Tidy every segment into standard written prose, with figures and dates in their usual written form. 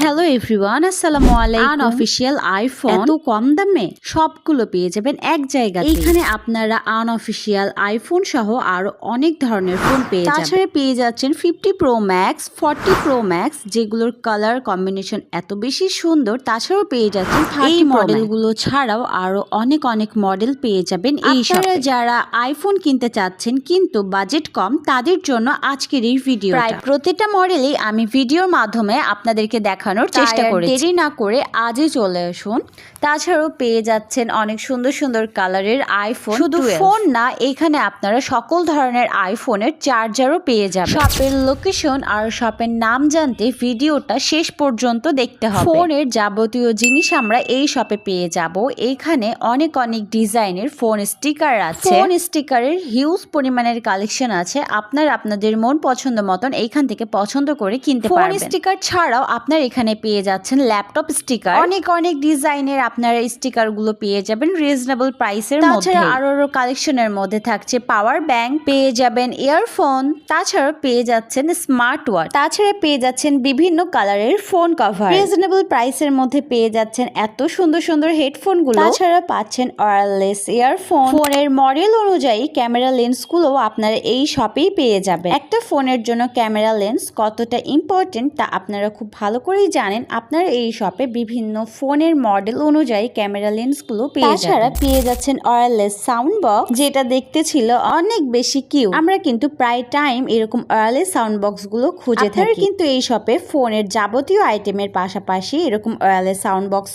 Hello everyone, আসসালামু আলাইকুম। Unofficial iPhone এত কম দামে সবগুলো পেয়ে যাবেন এক জায়গায়। এইখানে আপনারা আনঅফিশিয়াল আইফোন সহ আরো অনেক ধরনের ফোন পেয়ে যাবেন। তাছাড়া পেয়ে যাচ্ছেন 50 প্রো ম্যাক্স, 40 প্রো ম্যাক্স, যেগুলোর কালার কম্বিনেশন এত বেশি সুন্দর। তাছাড়াও পেয়ে যাচ্ছেন এই মডেলগুলো ছাড়াও আরো অনেক অনেক মডেল পেয়ে যাবেন এই শপে। যারা আইফোন কিনতে চাচ্ছেন কিন্তু বাজেট কম, তাদের জন্য আজকের এই ভিডিও। প্রায় প্রতিটা মডেলেই আমি ভিডিওর মাধ্যমে আপনাদেরকে দেখানোর চেষ্টা করেছি। দেরি না করে আজই চলে আসুন। তাছাড়াও পেয়ে যাচ্ছেন অনেক সুন্দর সুন্দর কালারের আইফোন। শুধু ফোন না, এখানে আপনারা সকল ধরনের আইফোনের চার্জারও পেয়ে যাবেন। শপের লোকেশন আর শপের নাম জানতে ভিডিওটা শেষ পর্যন্ত দেখতে হবে। ফোনের যাবতীয় জিনিস আমরা এই শপে পেয়ে যাব। এখানে অনেক অনেক ডিজাইনের ফোন স্টিকার আছে। ফোন স্টিকারের হিউজ পরিমাণের কালেকশন আছে। আপনারা আপনাদের মন পছন্দ মতন এইখান থেকে পছন্দ করে কিনতে পারবেন। ফোন স্টিকার ছাড়াও আপনার এখানে পেয়ে যাচ্ছেন ল্যাপটপ স্টিকার। অনেক অনেক ডিজাইনের আপনারা স্টিকার গুলো পেয়ে যাবেন রিজনেবল প্রাইসের মধ্যে। তাছাড়া আরো কালেকশনের মধ্যে থাকছে পাওয়ার ব্যাংক, পেয়ে যাবেন ইয়ারফোন, তাছাড়া পেয়ে যাচ্ছেন স্মার্ট ওয়াচ, তাছাড়া পেয়ে যাচ্ছেন বিভিন্ন কালারের ফোন কভার। রিজনেবল প্রাইসের মধ্যে পেয়ে যাচ্ছেন এত সুন্দর সুন্দর হেডফোন গুলো। তাছাড়া পাচ্ছেন ওয়্যারলেস ইয়ারফোন। ফোনের মডেল অনুযায়ী ক্যামেরা লেন্স গুলো আপনারা এই শপেই পেয়ে যাবেন। একটা ফোনের জন্য ক্যামেরা লেন্স কতটা ইম্পর্টেন্ট তা আপনারা খুব ভালো করেই জানেন। আপনারা এই শপে বিভিন্ন ফোনের মডেল অনুযায়ী ক্যামেরা লেন্সগুলো পেয়ে যাবেন। তাছাড়া পেয়ে যাচ্ছেন ওয়্যারলেস সাউন্ড বক্স, যেটা দেখতে ছিল অনেক বেশি কিউট। আমরা কিন্তু প্রায় টাইম এরকম ওয়্যারলেস সাউন্ড বক্স গুলো খুঁজে থাকি। কিন্তু এই শপে ফোনের যাবতীয় আইটেমের পাশাপাশি এরকম ওয়্যারলেস সাউন্ড বক্স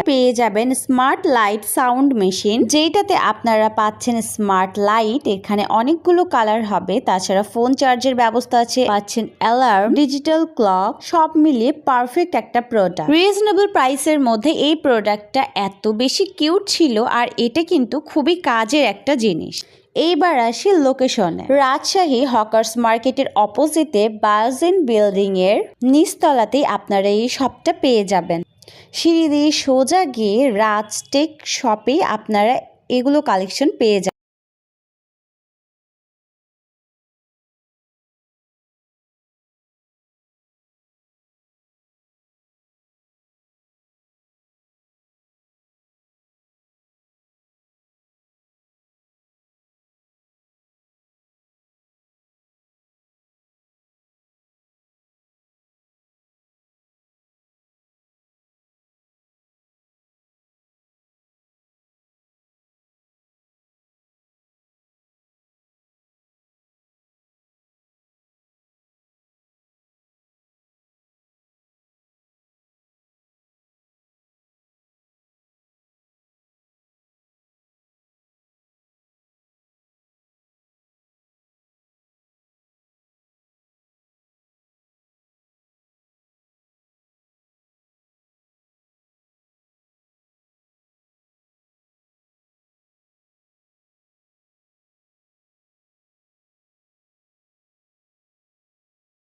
পেয়ে যাবেন। স্মার্ট লাইট সাউন্ড মেশিন, যেটাতে আপনারা পাচ্ছেন স্মার্ট লাইট। এখানে অনেকগুলো কালার হবে। তাছাড়া ফোন চার্জের ব্যবস্থা আছে, পাচ্ছেন অ্যালার্ম, ডিজিটাল ক্লক, সব মিলিয়ে পারফেক্ট একটা প্রোডাক্ট। রিজনেবল প্রাইসের মধ্যে এই প্রোডাক্টটা এত বেশি কিউট ছিল, আর এটা কিন্তু খুবই কাজের একটা জিনিস। এইবার আসি লোকেশনে। রাজশাহী হকার্স মার্কেটের অপোজিটে বায়োজেন বিল্ডিং এর নিচতলাতেই আপনারা এই শপটা পেয়ে যাবেন। সিঁড়ি দিয়ে সোজা গিয়ে রাজটেক শপে আপনারা এগুলো কালেকশন পেয়ে যাবেন।